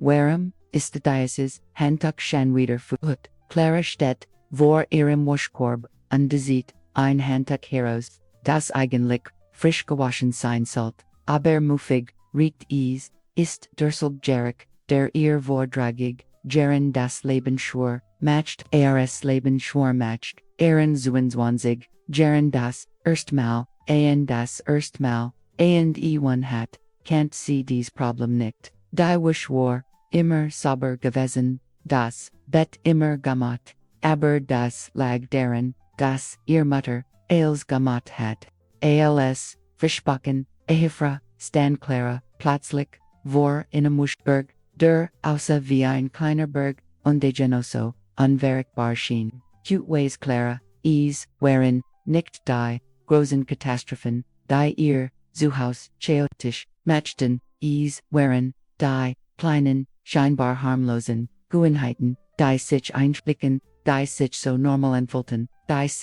Warum ist dieses Handtuch schon wieder verputzt? Clara steht vor ihrem Waschkorb und sieht ein Handtuch heraus, das eigentlich frisch gewaschen sein sollte, aber muffig riecht es, ist durchsichtig, der ihr vordragig, gern das Leben schwor, matcht, das Leben schwor matcht, 22, gern das erstmal, und one hat, kennt sie dies Problem nicht. Die Waschwar, immer sauber gewesen, das Bett immer gemacht, aber das lag daran, dass ihr Mutter als gemacht hat. Als versprochen, Ehefrau, stand Clara, plötzlich, vor in einem Muschberg, der außer wie ein kleiner Berg, und genoso, unverrückbar schien. Cute ways Clara, waren, nicht die, großen Katastrophen, die ihr Zuhause chaotisch matchten, waren, die, kleinen, scheinbar harmlosen, Gewohnheiten, die sich einschlichen, die sich so normal anfühlten, dass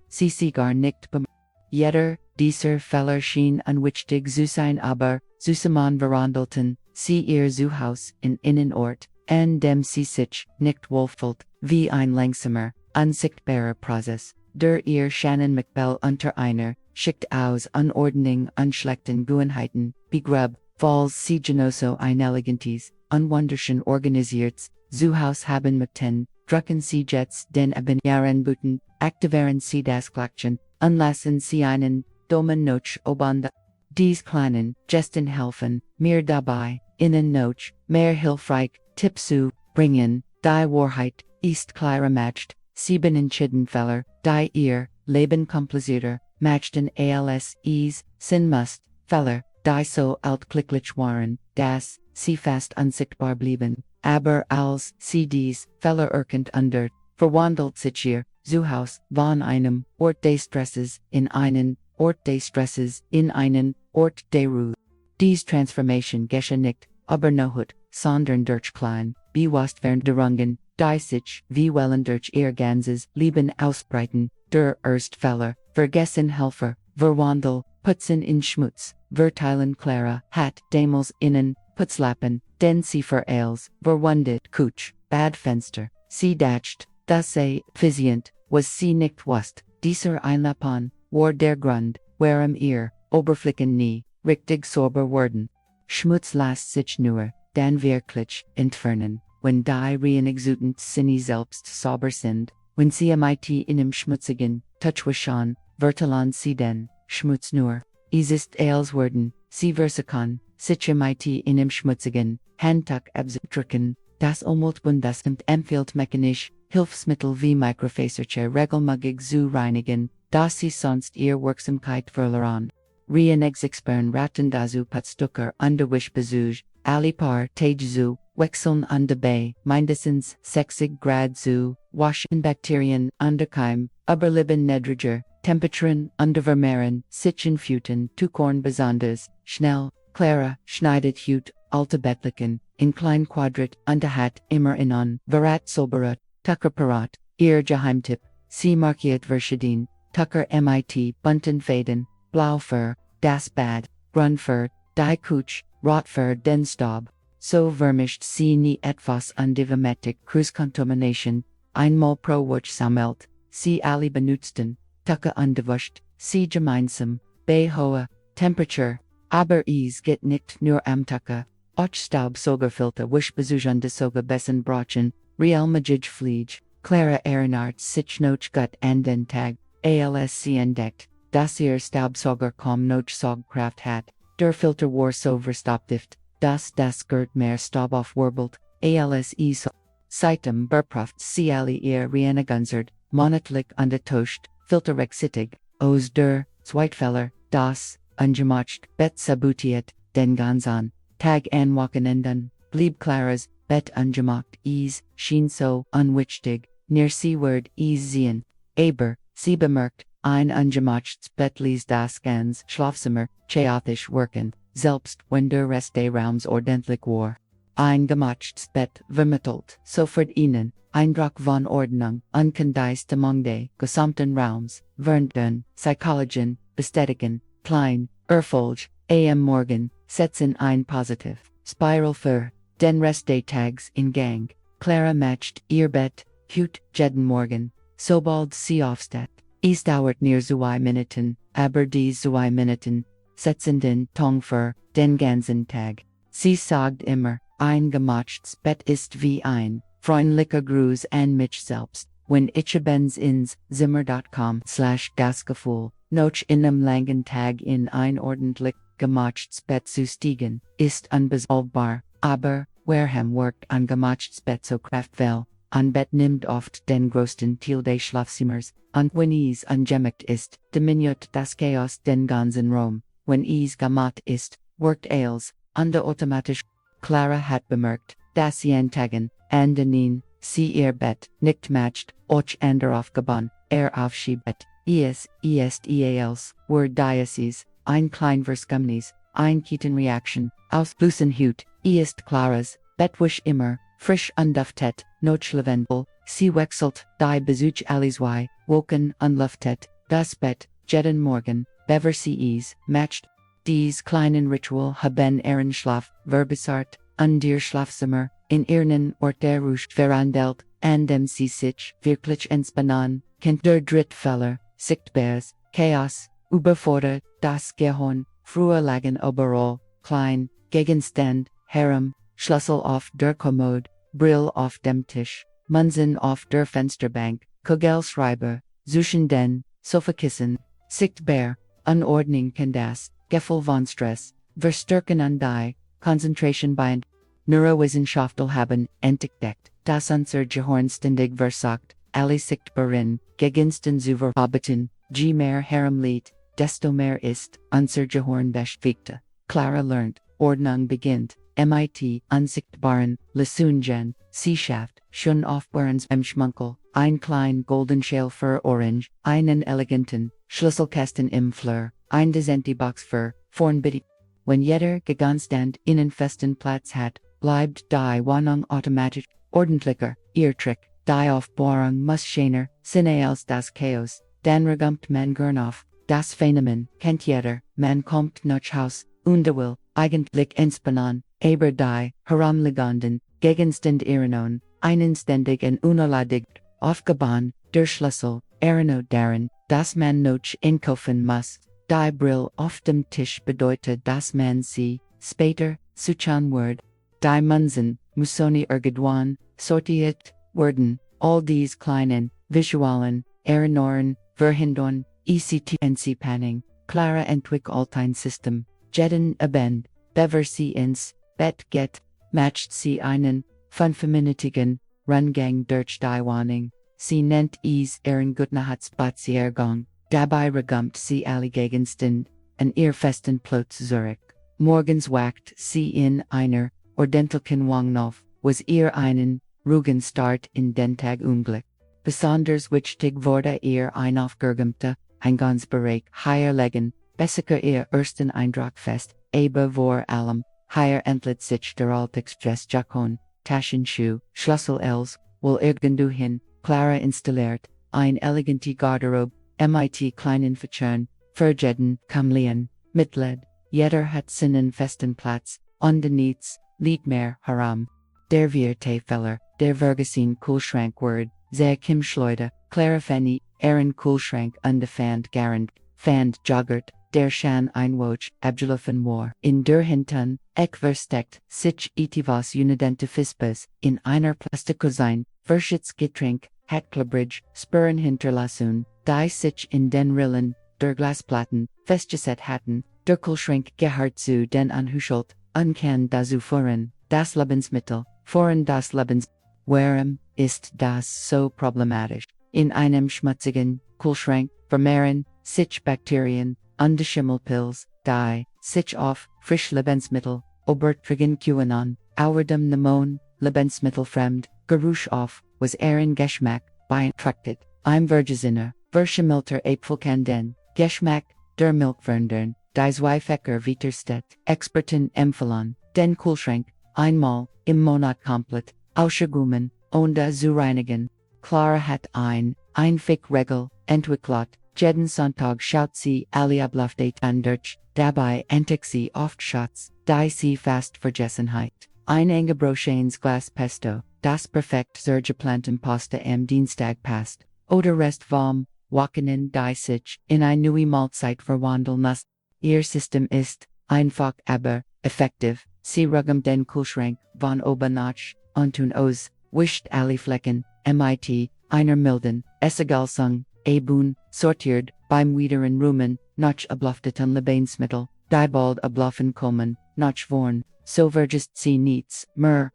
sie gar nicht bemerkten. Jeder dieser Fehler schien unwichtig zu sein, aber zusammen verwandelten sie ihr Zuhause in Innenort, an dem sie sich nicht wohlfühlt, wie ein langsamer, unsichtbarer Prozess, der ihr Shannon McBell unter einer Schicht aus Unordnung und schlechten Gewohnheiten begrub, falls sie genoso ein elegantes, unwunderschön organisiertes Zuhause haben möchten, drucken sie jetzt den Jahren buten, aktivieren sie das Glöckchen, und lassen sie einen dummen Noch oben. Dies kleinen Gesten helfen mir dabei, Ihnen noch mehr hilfreich Tipps zu bringen. Die Wahrheit ist Clara matcht 7 entschieden Fehler, die ihr Leben komplizierter machten als es sein muss, Fehler, die so alltäglich waren, dass sie fast unsichtbar blieben, aber als sie dies Fehler erkannt und verwandelt sich ihr Zuhause von einem Ort des Stresses in einen Ort des Stresses in einen Ort der Ruhe. Dies Transformation geschah nicht, aber noch sondern durch klein, Bewusstwerdungen, die sich wie Wellen durch ihr ganzes Leben ausbreiten, der erst Fehler, vergessen Helfer, verwandel, putzen in Schmutz, verteilen Clara, hat damals innen, putzlappen, den sie als, verwundet, Kutsch, bad Fenster, sie dacht, dass effizient, was sie nicht wusste, dieser Einlappen, war der Grund, warum ihr, Oberflächen nie, richtig sauber wurden. Schmutz lässt sich nur, dann wirklich, entfernen, wenn die Reinigungsroutinen sie selbst sauber sind, wenn sie mit einem schmutzigen, Touchwaschen, verteilen sie den, Schmutz nur. Es ist als würden, sie versuchen, sich mit einem schmutzigen, Handtuch abzudrücken, das umweltbundesamt empfiehlt mechanisch, Hilfsmittel wie Mikrofaserche regelmäßig zu reinigen, dass sie sonst ihr Wirksamkeit verlieren. Reinigungsexperten raten dazu Putztücher und Wischbesuch, alle paar Tage zu wechseln und dabei mindestens 60 Grad zu waschen. Bakterien und Keim, überleben niedriger Temperaturen und vermehren sich in Futen Tukorn besonders schnell. Clara schneidet Hut, alte Bettlichen, in klein Quadrat und hat immer in Varat Silberat, Tucker Parat, ihr Geheimtipp, sie markiert verschieden, Tucker mit bunten Fäden, Blau für das Bad, Grün für die Kutsch, Rot für den Staub. So vermischt sie nie etwas Antivemetic Kreuzkontamination, einmal pro Woche sammelt, sie alle benutzten, Tucker undewuscht, sie gemeinsam, bei hoher Temperatur, aber es geht nicht nur am Tucker, auch Staubsaugerfilter Wischbesuch und Soga bessen Brachen, realmagig Fliege, Clara erinnert sich noch gut an den Tag, als sie entdeckt, dass ihr Staubsauger kaum noch Saugkraft hat, der Filter war so verstopft, dass das Gurt mehr Staub aufwirbelt, als es seitdem beproft sie alle ihr Reinigungsort, monatlich und Toast, filterrechtzeitig, aus der Zweitfehler, das ungemacht Bett sabotiert, den ganzen Tag an Wochenenden, blieb Claras Bett ungemacht, es schien so unwichtig, near sie wird es sehen, aber sie bemerkt, ein ungemachtes Bett ließ das ganz Schlafzimmer chaotisch wirken, selbst wenn der Rest des Raums ordentlich war. Ein gemachtes Bett vermittelt sofort ihnen Eindruck von Ordnung und kann die Stimmung des gesamten Raums, während Psychologien bestätigen, klein, Erfolg, am Morgen, setzen ein positiv, spiral für, den Rest des Tags in Gang, Clara matcht ihr Bett, Hut, jeden Morgen, sobald sie aufsteht. Es dauert nur 2 Minuten, aber die 2 Minuten setzen den Ton für den ganzen Tag. Sie sagt immer, ein gemachtes Bett ist wie ein freundlicher Gruß an mich selbst. Wenn ich abends ins Zimmer.com/das Gefühl, noch in einem langen Tag in ein ordentlich gemachtes Bett zu stiegen, ist unbezahlbar, aber Wareham workt an gemachtes Bett so kraftvoll. Ein Bett nimmt oft den größten Teil des Schlafzimmers, und wenn es ungemacht ist, diminuiert das Chaos den ganzen Raum. Wenn es gemacht ist, workt es automatisch. Clara hat bemerkt, dass sie an Tagen, an denen sie ihr Bett nicht matcht, och darauf geban, aufschiebt. Es ist eals, word diocese, ein klein Verskumnis, ein Kettenreaktion, auslösen Hut, ist Claras Bettwisch immer, frisch unduftet, noch lavendel, sie wechselt, die Besuch alizwei, woken unluftet, das Bett, jeden Morgen, bever sie es, matcht. Dies kleinen Ritual haben ihren Schlaf verbessert, und ihr Schlafzimmer, in ihren Ort der Ruhe verwandelt, an dem sie sich wirklich entspannen, kennt der Drittfehler, sichtbares, Chaos, überfordert, das Gehirn, früher lagen überall, klein, Gegenstand, Herren, Schlüssel auf der Kommode, Brill auf dem Tisch, Munsen auf der Fensterbank, Kugelschreiber, zwischen den Sofakissen, sichtbar, Unordnung kann das Gefühl von Stress verstärken und die Konzentration beim Neurowissenschaftler haben entdeckt, dass unser Gehirn ständig versucht, alle sichtbaren Gegenstände zu verarbeiten. Je mehr herumliegt, desto mehr ist unser Gehirn beschäftigt. Clara lernt, Ordnung beginnt, mit unsichtbaren Lösungen, sie schafft schon aufbauend im Schmunkel, ein klein golden Schale für Orange, einen eleganten Schlüsselkasten im Fleur, ein dezente Box für Vornbitte. Wenn jeder Gegenstand einen festen Platz hat, bleibt die Wohnung automatisch ordentlicher. Ihr Trick, die Aufbauung muss schöner sein als das Chaos, dann regumt man gern auf. Das Phänomen kennt jeder, man kommt nach Haus, und will eigentlich entspannen, aber die herumliegenden Gegenstände erinnern einen ständig und unerledigt, aufgebaut, der Schlüssel erinnert daran, dass man noch einkaufen muss. Die Brill auf dem Tisch bedeutet, dass man sie später suchen wird. Die Munsen müssen irgendwann sortiert werden. All dies kleinen visuellen Erinnerungen verhindern ECTNC Panning. Clara entwickelt ein System. Jeden Abend, bever sie ins Bett geht, matcht sie einen 5-minütigen Rundgang durch die Wohnung. Sie nennt es ihren Gutnachtsspaziergang. Dabei regumt sie alle Gegenstände an ihr festen Platz zurück. Morgens wacht sie in einer ordentlichen Wohnung auf, was ihr einen ruhigen Start in den Tag unglück. Besonders wichtig wurde ihr ein aufgeräumter Eingangsbereich herlegen, bessere ihr ersten Eindruck fest, aber vor allem, hier entlädt sich der Alltagsstress Jakon, Taschenschuh, Schlüssel els, wohl irgendwohin, Clara installiert, ein elegante Garderobe, mit kleinen Featuren, für jeden Kameleon, Mitleid, jeder hat seinen festen Platz, und nichts liegt mehr herum. Der vierte Fehler, der Vergessen Kühlschrank word, sehr Kimschleude, Clara Fanny, ihren Kühlschrank undefand garant, fand joggert, der Schan einwoch, abgelaufen war. In der Hinten, versteckt, sich etwas unidentifizibles, in einer Plastikcousine, verschützt Getränk, Hacklerbridge, Spuren hinterlassen, die sich in den Rillen, der Glasplatten, festgesetzt hatten, der Kühlschrank gehört zu den Anhuschelt, kann dazu führen, das Lebensmittel, führen das Lebens. Warum ist das so problematisch? In einem schmutzigen Kühlschrank vermehren sich Bakterien und Schimmelpilz, die sich auf frisch Lebensmittel übertragen können, außerdem nehmen Lebensmittel fremd, Geruch auf, was ihren Geschmack beeinträchtigt. Im Vergesinne, verschimmelter Äpfel kann den Geschmack der Milch verändern, die Zweifacher widersteht. Experten empfehlen, den Kühlschrank einmal im Monat komplett auszuräumen und zu reinigen. Clara hat ein Regel entwickelt, jeden Sonntag schaut sie alle Ablaufdaten durch, dabei entdeckt sie oft Schatz, die sie fast Vergessenheit. Ein Engebrochenes Glas Pesto, das perfekt zur geplanten Pasta am Dienstag passt. Oder Rest vom Wochenende die sich in eine neue Mahlzeit verwandeln muss. Ihr System ist einfach aber effektiv. Sie räumt den Kühlschrank von oben nach unten aus, wischt alle Flecken, mit einer milden Essiggalsung, Abun, sortiert beim Wiederen Rumen, nach ablufteten Lebensmittel, die bald abluffen kommen, nach vorn, so vergisst sie nichts mehr,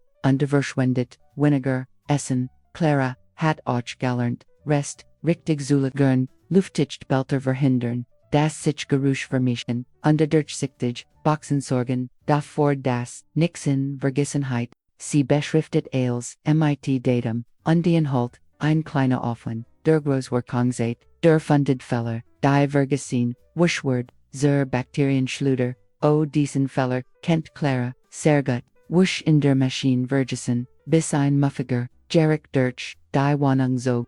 verschwendet, weniger, Essen, Clara, hat auch gelernt, Rest, richtig zulegen, Luftdicht Belter verhindern, das sich Geruch vermischen, durchsichtig, Boxensorgen, davor das, Nixen, Vergessenheit, sie beschriftet als, mit Datum, die Inhalt, ein kleiner Aufwand, der Großwirkungszeit, der funded Fehler, die Vergessen, Wuschword, zur Bakterienschluder, diesen Fehler, kennt Clara, sehr gut, wusch in der Maschine vergessen, bis ein muffiger, Jarek durch, die Wohnung zog,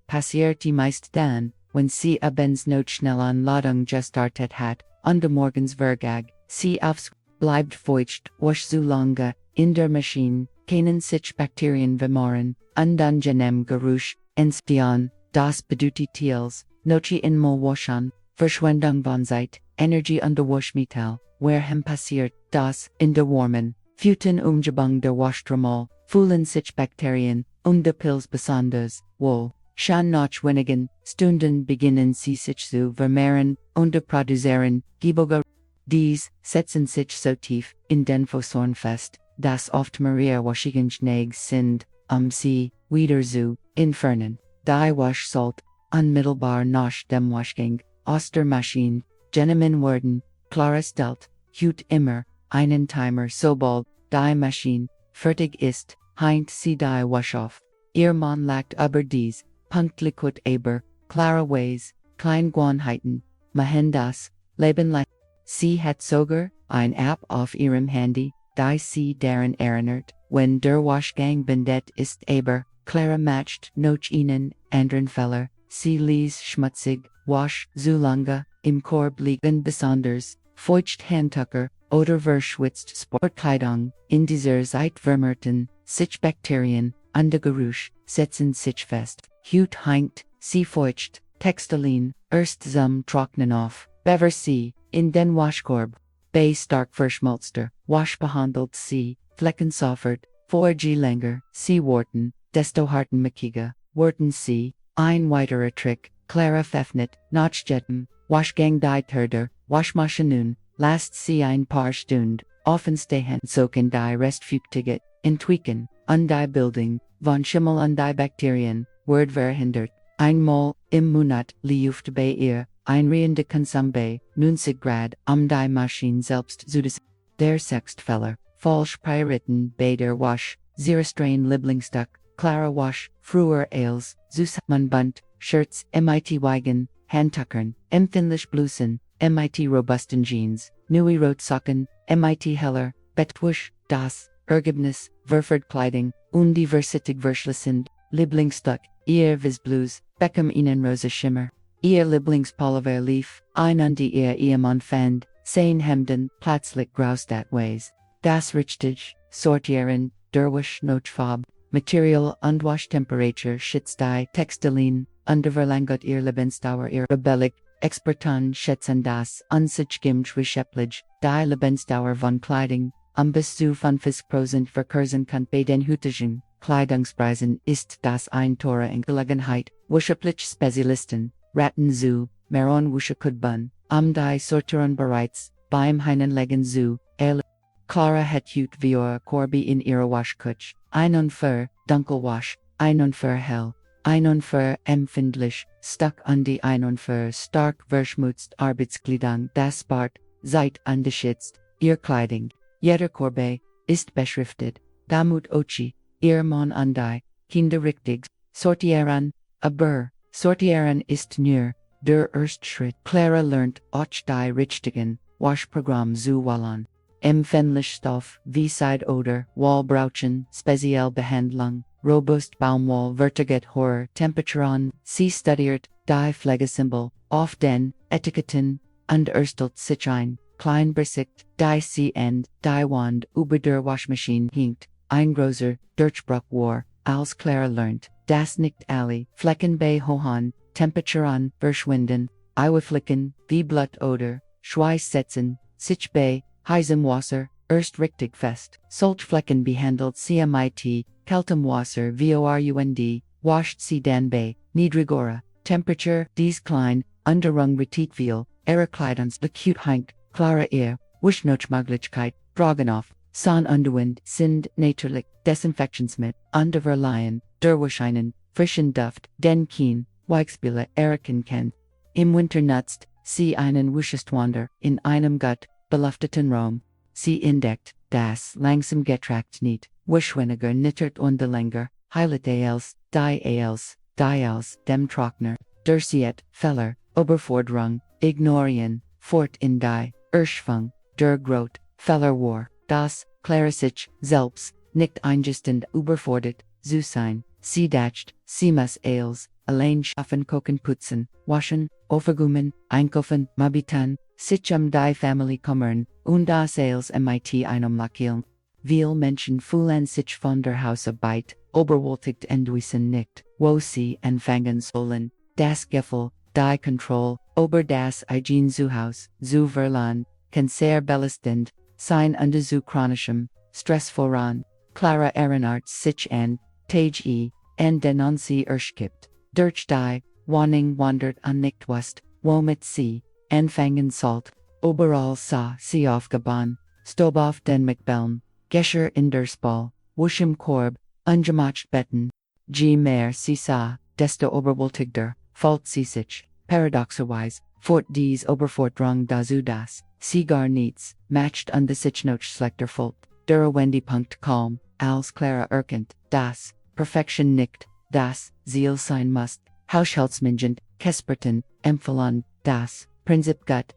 passiert die meist dann, wenn sie abends not schnell an Ladung gestartet hat, morgens Vergag, sie aufs, bleibt feucht, wasch zu lange, in der Maschine, keinen sich Bakterien vermoren, unangenehm Geruch, Enstian, das bedeutet Teals, Nochi in mal waschen, Verschwendung von Zeit, Energie der Waschmittel, warhem passiert, das, in der warmen, Futen Umgebung der Waschtrommel, fühlen sich Bakterien, de Pils besonders, wohl. Schon nach wenigen Stunden beginnen sie sich zu vermehren, produzieren, Giboga. Dies setzen sich so tief in den Fossorn fest, dass oft Maria Waschigensnäg sind, sie wieder zu entfernen. Die Waschsalt, unmittelbar nach dem Waschgang, aus der Maschine, genommen werden, Clara stellt, hut immer, einen Timer sobald, die Maschine, fertig ist, heint sie die Wasch auf. Ihr Mann lagt aber dies, punktlichkeit aber, Clara Ways, Kleingewohnheiten, machen das, Leben lang. Sie hat sogar ein App auf ihrem Handy, die sie daran erinnert, wenn der Waschgang beendet ist aber, Clara matcht noch ihnen, anderen Fehler, sie liest schmutzig, wasch, zu lange, im Korb liegen besonders, feucht Handtucker, oder verschwitzt Sportkleidung, in dieser Zeit vermehrten, sich Bakterien, der Geruch, setzen sich fest, Hut hängt, sie feucht, Textilien, erst zum Trocknen auf, bever sie, in den Waschkorb, bei stark verschmolzter, wasch behandelt sie, Flecken soffert, vorge länger, sie worten, desto hartnäckiger, worten sie, ein weiterer Trick, Clara pfeffnet, nachjetten, Waschgang die Törder, Waschmaschinen, lasst sie ein paar Stunden, offen stehen socken die Restfeuchtigkeit, entwickeln, die Bildung, von Schimmel die Bakterien, wird verhindert, einmal, im Monat, lieft bei ihr, einriende Konsum bei, 90 Grad, die Maschine selbst zu des, der Sextfehler, falsch Prioriten bei der Wasch, Zerastrain Lieblingsstück, Clara Wasch, früher als, Zusammenbund, Shirts, mit Wagen, Handtuckern, empfindlich Blusen, mit robusten Jeans, neue Rotsocken, mit heller, Bettwäsch, das, Ergebnis, Verfordkleidung, diversitig verschlissend, Lieblingsstück, ihr Visblues, Beckham ihnen rosa Schimmer, ihr Lieblingspullover lief, die ihr Ehemann fand, sein Hemden, plötzlich graustat Ways, das richtig, sortieren, derwisch Notfarb, Material und Waschtemperatur schätzt die Textilien, verlängert ihr Lebensdauer ihr Rebellic, Experten schätzen das sich geschäftlich, die Lebensdauer von Kleidung, bis zu 50% verkürzen kann bei den heutigen Kleidungspreisen ist das ein teure Angelegenheit, wirtschaftlich Spezialisten, raten zu, meron Wuschekudbun, die sortieren bereits, beim Hineinlegen zu, Clara hat hut vior Corby in ihrer Waschkutsch, für Dunkelwasch, für hell, für empfindlich, stuck die für stark verschmutzt Arbeitskleidung das Bart, seid ungeschützt, ihr Kleidung, jeder Korbe, ist beschriftet, damit ochi, ihr Mann die, Kinder richtig, sortieren, aber, sortieren ist nur, der erste Schritt. Clara lernt auch die richtigen, Waschprogramm zu wählen. Empfindlich Stoff, wie Oder, Wallbrauchen, speziell Behandlung, robust Baumwoll, vertiget hoher Temperaturen, sie studiert, die Pflegesymbol, auf den Etiketten, und erstelt sich ein, klein besicht, die sie end, die wand, über der Waschmaschine hinkt, ein großer, Durchbruch war, als Clara lernt, das nicht alle, Flecken bei Hohan, Temperatur an, verschwinden, Flicken, wie Blut oder, Schweiß setzen, sich bei, heißem Wasser, erst richtig fest, Salzflecken behandelt CMIT, kaltem Wasser VORUND, wascht sie dann bei, niedrigerer, Temperatur, dies klein, Unterrung retit viel, Kleidens acute Hink, Clara Wischnochmöglichkeit, Dragenoff, San Underwind, sind natürlich, Desinfektionsmittel, Unterverleihen, Durchscheinen, frischen Duft, den Kien, Weichspüle, kennt. Im Winter nutzt, sie einen Wischestwander, in einem gut, belufteten Raum, sie entdeckt, das langsam getrackt nicht, Wischweniger nittert und länger, heilet die dem Trockner, Dursiet, Fehler, Oberforderung, ignorieren, fort in die, Erschwung, der Grot, Fehler war, das, Clara sich, selbst, nicht eingestend überfordert, zu sein, sie dacht, sie muss allein schaffen kochen putzen, waschen, overgummen, einkaufen, mabitan, sich die Family kümmern, und das mit einem Lakilen. Viel Menschen fühlen sich von der Hausarbeit, überwältigt entwiesen nicht, wo sie anfangen sollen, das Gefühl, die Kontrolle, über das Ihr Zuhause, zu verlieren, kann sehr belastend sein und zu chronischem Stress voran. Clara erinnert sich an Tage an denen sie erschkippt, durch die Wohnung wandert und nicht wusste, womit sie anfangen sollte. Überall sah sie aufgebaut, Stob auf den Mickbeln, Gescher in der Spal, Wusch im Korb, ungemacht Betten. Je mehr sie sah, desto überwältigter fällt sie sich, paradoxerweise, fort dies Oberforderung dazu das, sie gar nichts, matcht und sich noch schlechter fühlt. Der Wendepunkt kaum, als Clara erkennt, dass Perfektion nicht, das Ziel sein muss, Haushaltsmingend, Kesperten, empfehlen, das Prinzip gut,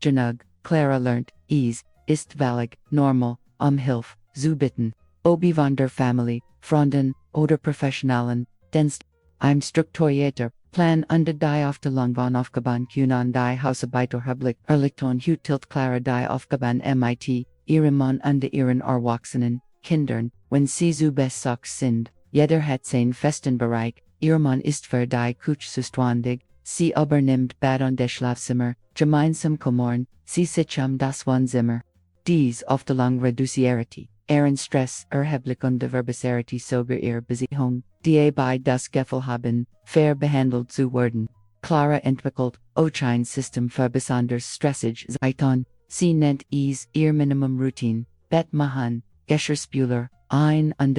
genug, Clara lernt, ist valid, normal, Hilfe, zu bitten, Obi von der Familie, Freunden, oder Professionalen, Dienst, im strukturierter Plan und die Aufteilung von Aufgaben können die Hausarbeit erleichtern tilt Clara die Aufgaben mit ihrem Mann und ihren erwachsenen Kindern, wenn sie zu besorgt sind. Jeder hat seinen festen Bereich, ihr Mann ist für die Küche zuständig, sie übernimmt Bad und das Schlafzimmer, gemeinsam kümmern, sie sich das Wohnzimmer. Dies Aufteilung reduziert ihren Stress erheblich und verbessert sogar ihre Beziehung, die bei das Gefühl haben, fair behandelt zu werden. Clara entwickelt ein System für besonders stressige Zeiten, sie nennt ihr Minimum Routine, Bett machen, Geschirrspüler, ein und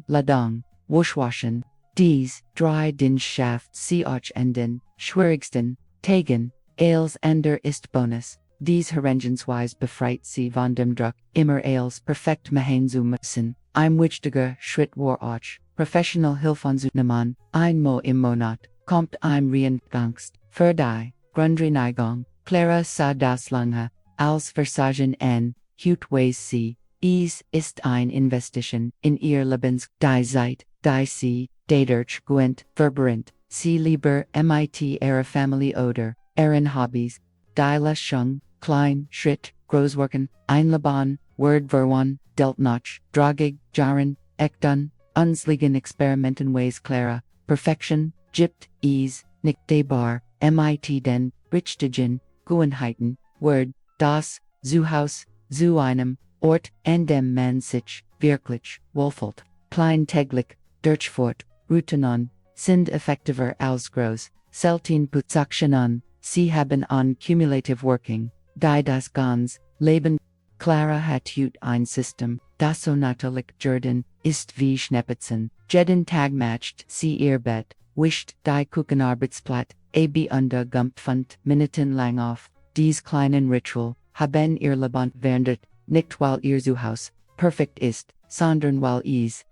Ladung, Wuschwaschen. Dies drei Dinge schafft sie auch an den schwierigsten Tagen, als Ender ist Bonus. Dies Herangehensweise befreit sie von dem Druck, immer als perfekt machen zu müssen. Ein wichtiger Schritt war auch, professional Hilfe anzunehmen, einmal im Monat, kommt Reinigungs für die Grundreinigung. Clara sah das lange, als Versagen an, weiß sie, ist ein Investition in ihr Lebens, die Zeit, die sie, dadurch gewinnt, verbrennt, sie lieber mit ihrer Familie oder ihren Hobbys, die Löschung, klein, Schritt, Großwerken, Einlaban, Word verwan, Delt noch, Dragig, Jaren, Ekdun, Unsligen Experimenten Ways Clara, Perfection, Gibt, nicht debar, mit den, Richtigen, Gewohnheiten, Word, das, Zuhause, zu einem, Ort, an dem man sich, wirklich, wohlfühlt, kleintäglich, durchfort, Routinen, sind effektiver als groß, selten Putzaktionen, sie haben an cumulative working, die das ganz, Leben. Clara hat ein System, das so natürlich Jordan, ist wie Schneepitzen, jeden Tag matcht sie ihr Bett, wischt die Küchenarbeitsplat, und Minuten lang auf, dies kleinen Ritual, haben ihr Leben verändert, nicht weil ihr Zuhause perfekt ist, sondern weil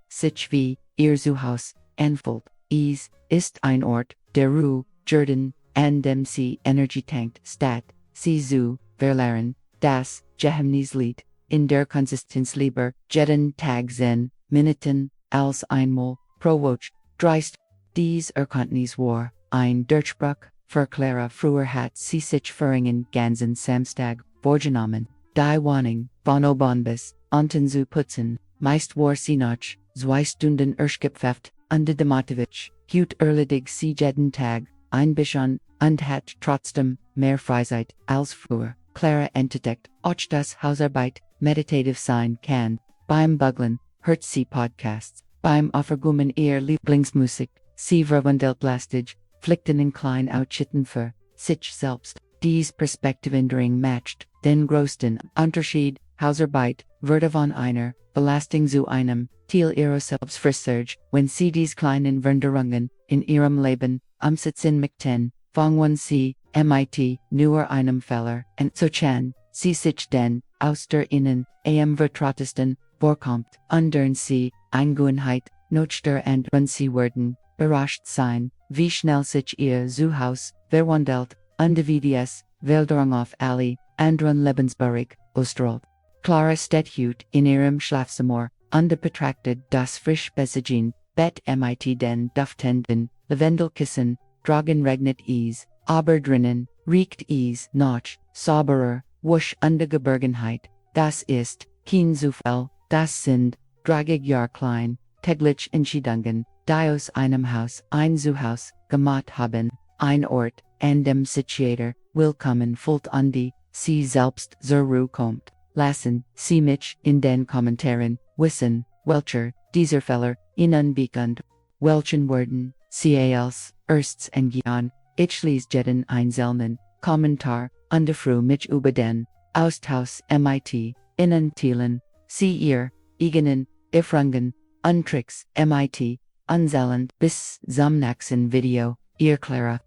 sich wie ihr Zuhause anfühlt. Ist ein Ort, der Ruhe, Jordan, an dem sie Energie tankt, statt sie zu verlieren, das Geheimnislied, in der Konsistenz lieber, jeden Tag Minuten, als einmal, pro Woche, dreist, dies Erkenntnis war, ein Durchbruch, Clara früher hat sie sich verringen ganzen Samstag vorgenommen, die Wohnung von oben bis unten zu putzen, meist war sie noch 2 Stunden erschöpft und demotiviert, hut erledig sie jeden Tag ein bisschen und hat trotzdem mehr Freizeit als früher. Clara entdeckt, auch das Hausarbeit meditativ sein kann. Beim Bügeln hört sie Podcasts. Beim Aufräumen ihr Lieblingsmusik. Sie verwandelt lastig, Pflichten in klein Outschitten für sich selbst. Dies Perspektivänderung macht den größten Unterschied. Hausarbeit wird von einer Belastung zu einem Teil ihres Selbstversorge, wenn sie dies kleinen Veränderungen in ihrem Leben umsetzen möchten, fangen sie mit nur einem Fehler an. So can sie sich denn aus der Innen am vertrautesten vorkommt, und sie Eingewohnheit nutzer und wenn sie werden überrascht sein, wie schnell sich ihr Zuhause verwandelt, und wie dies Veränderung auf alle anderen Lebensbereiche ausstrahlt. Clara steht hut in ihrem Schlafzimmer und betrachtet das frisch Besiegen Bett mit den duftenden Lavendelkissen, dragen regnet es, aber drinnen riecht es noch sauberer, wusch und Geborgenheit. Das ist kein Zufall, das sind 30 Jahre klein, täglich Entscheidungen, die aus einem Haus ein Zuhause gemacht haben, ein Ort, an dem sich jeder willkommen fühlt und die sie selbst zur Ruhe kommt. Lassen Sie mich in den Kommentaren wissen, welcher dieser Fehler Ihnen bekannt, welchen Worten Sie als erstes angehen. Ich lese jeden einzelnen Kommentar und freue mich über den Austausch mit Ihnen teilen. Sie Ihr eigenen Erfahrungen und Tricks mit uns bis zum nächsten Video. Ihr Clara.